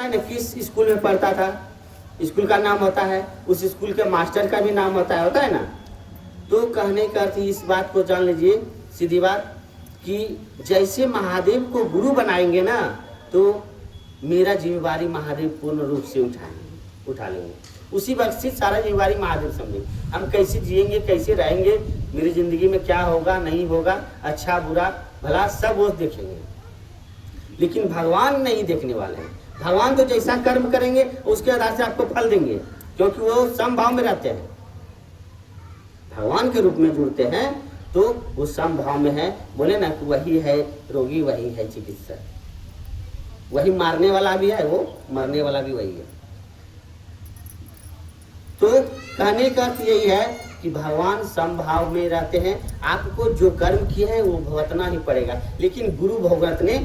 है ना किस स्कूल में पढ़ता था, स्कूल का नाम होता है, उस स्कूल के मास्टर का भी नाम होता है ना। तो कहने का अर्थ इस बात को जान लीजिए, सीधी बात, कि जैसे महादेव को गुरु बनाएंगे ना, तो मेरा जिम्मेवारी महादेव पूर्ण रूप से उठा लेंगे। उसी वक्त से सारा जिम्मेवारी महादेव समझेंगे। हम कैसे जिएंगे, कैसे रहेंगे, मेरी जिंदगी में क्या होगा नहीं होगा, अच्छा बुरा भला सब वो देखेंगे। लेकिन भगवान नहीं देखने वाले हैं। भगवान तो जैसा कर्म करेंगे उसके आधार से आपको फल देंगे, क्योंकि वो समभाव में रहते हैं। भगवान के रूप में जुड़ते हैं तो वो समभाव में है। बोले ना कि वही है रोगी, वही है चिकित्सक, वही मारने वाला भी है, वो मरने वाला भी वही है। तो कहने का अर्थ यही है कि भगवान समभाव में रहते हैं। आपको जो कर्म किए हैं वो भुगतना ही पड़ेगा, लेकिन गुरु भुगतने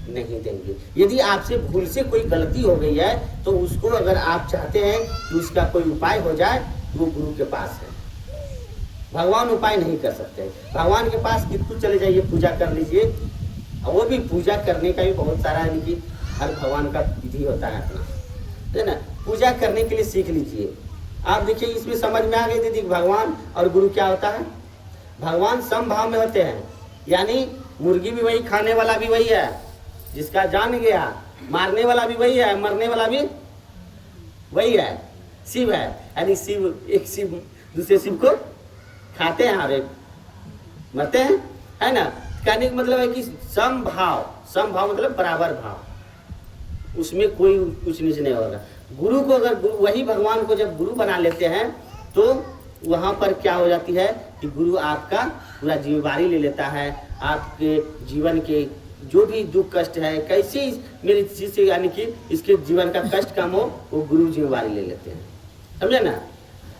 नहीं देंगे। यदि आपसे भूल से कोई गलती हो गई है तो उसको अगर आप चाहते हैं कि उसका कोई उपाय हो जाए, तो वो गुरु के पास है। भगवान उपाय नहीं कर सकते। भगवान के पास कितु चले जाइए, पूजा कर लीजिए। वो भी पूजा करने का भी बहुत सारा है कि हर भगवान का विधि होता है अपना, है ना। पूजा करने के लिए सीख लीजिए। आप देखिए इसमें समझ में आ गई दीदी, भगवान और गुरु क्या होता है। भगवान समभाव में होते हैं, यानी मुर्गी भी वही, खाने वाला भी वही है, जिसका जान गया, मारने वाला भी वही है, मरने वाला भी वही है, शिव है। यानी शिव, एक शिव दूसरे शिव को खाते हैं और एक मरते हैं, है ना। कहने का मतलब है कि समभाव, समभाव मतलब बराबर भाव, उसमें कोई कुछ नीच नहीं होगा। गुरु को अगर वही भगवान को जब गुरु बना लेते हैं तो वहाँ पर क्या हो जाती है कि गुरु आपका पूरा जिम्मेवारी ले लेता है। आपके जीवन के जो भी दुख कष्ट है, कैसे मेरी चीज से, यानी कि इसके जीवन का कष्ट कम हो, वो गुरु जिम्मेवारी ले लेते हैं, समझे ना।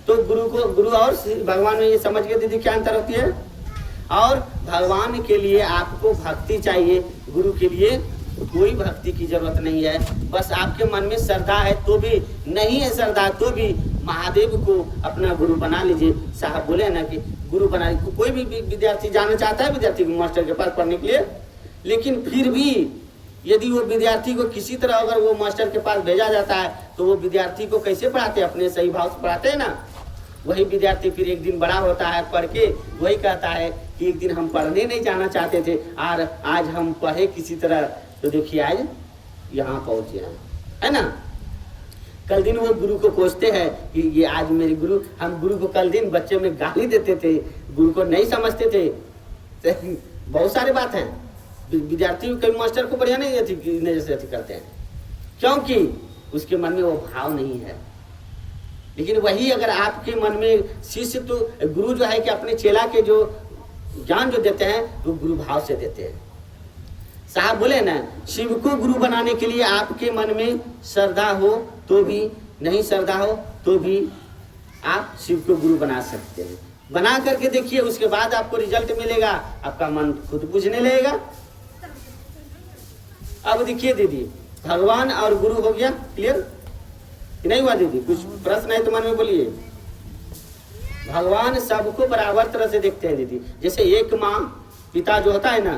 तो गुरु और भगवान में ये समझ गए दीदी क्या अंतर होती है। और भगवान के लिए आपको भक्ति चाहिए, गुरु के लिए कोई भक्ति की जरूरत नहीं है। बस आपके मन में श्रद्धा है तो भी, नहीं है श्रद्धा तो भी महादेव को अपना गुरु बना लीजिए। साहब बोले ना कि गुरु बना, कोई भी विद्यार्थी जाना चाहता है विद्यार्थी मास्टर के पास पढ़ने के लिए, लेकिन फिर भी यदि वो विद्यार्थी को किसी तरह अगर वो मास्टर के पास भेजा जाता है तो वो विद्यार्थी को कैसे पढ़ाते हैं, अपने सही भाव से पढ़ाते हैं ना। वही विद्यार्थी फिर एक दिन बड़ा होता है, पढ़ के वही कहता है कि एक दिन हम पढ़ने नहीं जाना चाहते थे और आज हम पढ़े किसी तरह, तो देखिए आज यहाँ पहुँचे हैं, है ना। कल दिन वो गुरु को कोसते हैं कि ये आज मेरे गुरु, हम गुरु को कल दिन बच्चे में गाली देते थे, गुरु को नहीं समझते थे। बहुत सारे बात हैं, विद्यार्थी कई मास्टर को बढ़िया नहीं जैसे करते हैं, क्योंकि उसके मन में वो भाव नहीं है। लेकिन वही अगर आपके मन में शिष्य, तो गुरु जो है कि अपने चेला के जो ज्ञान जो देते हैं तो गुरु भाव से देते हैं। साहब बोले ना, शिव को गुरु बनाने के लिए आपके मन में श्रद्धा हो तो भी, नहीं श्रद्धा हो तो भी आप शिव को गुरु बना सकते हैं। बना करके देखिए, उसके बाद आपको रिजल्ट मिलेगा, आपका मन खुद बुझने लगेगा। अब देखिए दीदी, भगवान और गुरु हो गया क्लियर कि नहीं हुआ दीदी? कुछ प्रश्न है तो मन में बोलिए। भगवान सबको बराबर तरह से देखते हैं दीदी। जैसे एक माँ पिता जो होता है ना,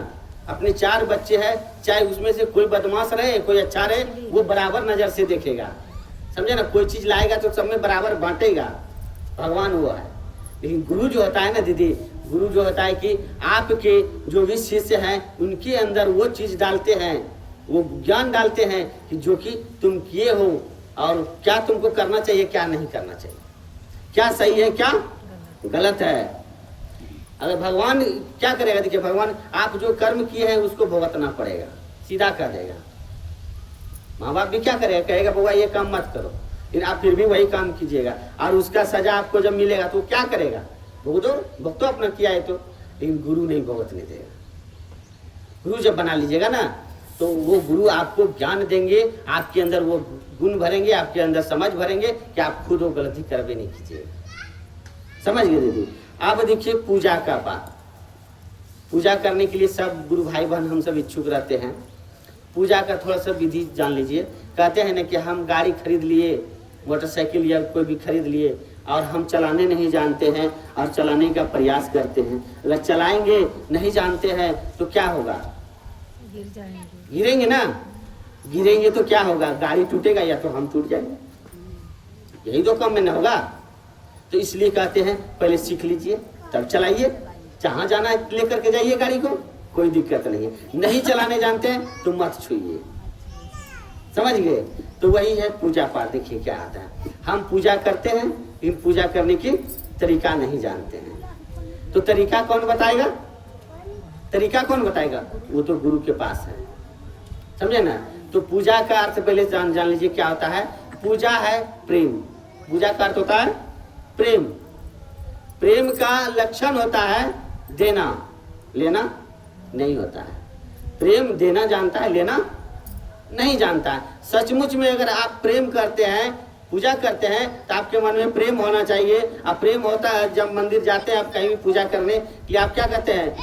अपने 4 बच्चे हैं, चाहे उसमें से कोई बदमाश रहे कोई अच्छा रहे, वो बराबर नजर से देखेगा, समझे ना। कोई चीज लाएगा तो सब में बराबर बांटेगा, भगवान वो है। लेकिन गुरु जो होता है ना दीदी, गुरु जो होता है कि आपके जो भी शिष्य हैं उनके अंदर वो चीज डालते हैं, वो ज्ञान डालते हैं कि जो कि तुम किए हो और क्या तुमको करना चाहिए क्या नहीं करना चाहिए, क्या सही है क्या गलत है। अगर भगवान क्या करेगा, देखिए भगवान आप जो कर्म किए हैं उसको भुगतना पड़ेगा, सीधा कर देगा। माँ बाप भी क्या करेगा, कहेगा बउआ ये काम मत करो, लेकिन आप फिर भी वही काम कीजिएगा और उसका सजा आपको जब मिलेगा तो क्या करेगा, भुगतो अपना किया है तो। लेकिन गुरु नहीं भुगतने देगा। गुरु जब बना लीजिएगा ना तो वो गुरु आपको ज्ञान देंगे, आपके अंदर वो गुण भरेंगे, आपके अंदर समझ भरेंगे कि आप खुद वो गलती करवे नहीं कीजिएगा। समझ गए दीदी? अब देखिए पूजा का बात। पूजा करने के लिए सब गुरु भाई बहन हम सब इच्छुक रहते हैं। पूजा का थोड़ा सा विधि जान लीजिए। कहते हैं ना कि हम गाड़ी खरीद लिए, मोटरसाइकिल या कोई भी खरीद लिए और हम चलाने नहीं जानते हैं और चलाने का प्रयास करते हैं। अगर चलाएंगे नहीं जानते हैं तो क्या होगा, गिर जाएंगे, गिरेंगे ना। गिरेंगे तो क्या होगा, गाड़ी टूटेगा या तो हम टूट जाएंगे, यही तो काम में न होगा। तो इसलिए कहते हैं पहले सीख लीजिए तब चलाइए, जहां जाना है लेकर के जाइए गाड़ी को, कोई दिक्कत नहीं है। नहीं चलाने जानते हैं तो मत छुइए, समझ गए। तो वही है पूजा पाठ। देखिए क्या आता है, हम पूजा करते हैं लेकिन पूजा करने की तरीका नहीं जानते हैं। तो तरीका कौन बताएगा, तरीका कौन बताएगा, वो तो गुरु के पास है, समझे ना। तो पूजा का अर्थ पहले जान लीजिए क्या होता है। पूजा है प्रेम, पूजा का अर्थ होता है प्रेम। प्रेम का लक्षण होता है देना, लेना नहीं होता है। प्रेम देना जानता है, लेना नहीं जानता है। सचमुच में अगर आप प्रेम करते हैं, पूजा करते हैं, तो आपके मन में प्रेम होना चाहिए। अब प्रेम होता है जब मंदिर जाते हैं आप कहीं भी पूजा करने कि आप क्या कहते हैं,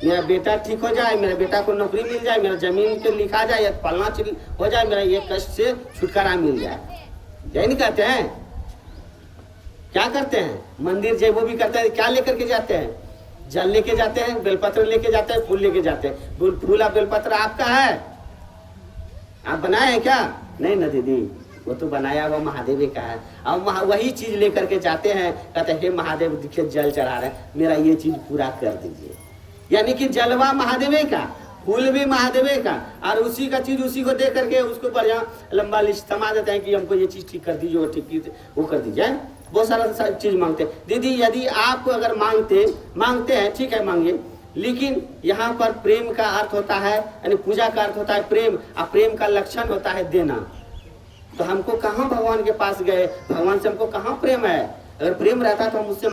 मेरा बेटा ठीक हो जाए, मेरे बेटा को नौकरी मिल जाए, मेरा जमीन पे लिखा जाए या फलना चीज हो जाए, मेरा ये कष्ट से छुटकारा मिल जाए, यही नहीं कहते हैं। क्या करते हैं, मंदिर जब वो भी करते हैं, क्या लेकर के जाते हैं, जल लेके जाते हैं, बेलपत्र लेके जाते हैं, फूल लेके जाते हैं। फूल और बेलपत्र आपका है, आप बनाए हैं क्या, नहीं ना दीदी, वो तो बनाया हुआ महादेव का है। अब वही चीज लेकर के जाते हैं, कहते हैं हे महादेव देखिए जल चढ़ा रहे हैं, मेरा ये चीज पूरा कर दीजिए। यानी कि जलवा महादेव का, फूल भी महादेव का, और उसी का चीज उसी को दे करके उसको बढ़िया लंबा लिस्ट थमा देते हैं कि हमको ये चीज ठीक कर दीजिए, वो ठीक वो कर दीजिए। बहुत सारा चीज मांगते हैं। दीदी यदि आप अगर मांगते हैं ठीक है मांगिए, लेकिन यहाँ पर प्रेम का अर्थ होता है, यानी पूजा का अर्थ होता है प्रेम, और प्रेम का लक्षण होता है देना। तो हमको कहाँ भगवान के पास गए, भगवान से हमको कहाँ प्रेम है। अगर प्रेम रहता तो हम उससे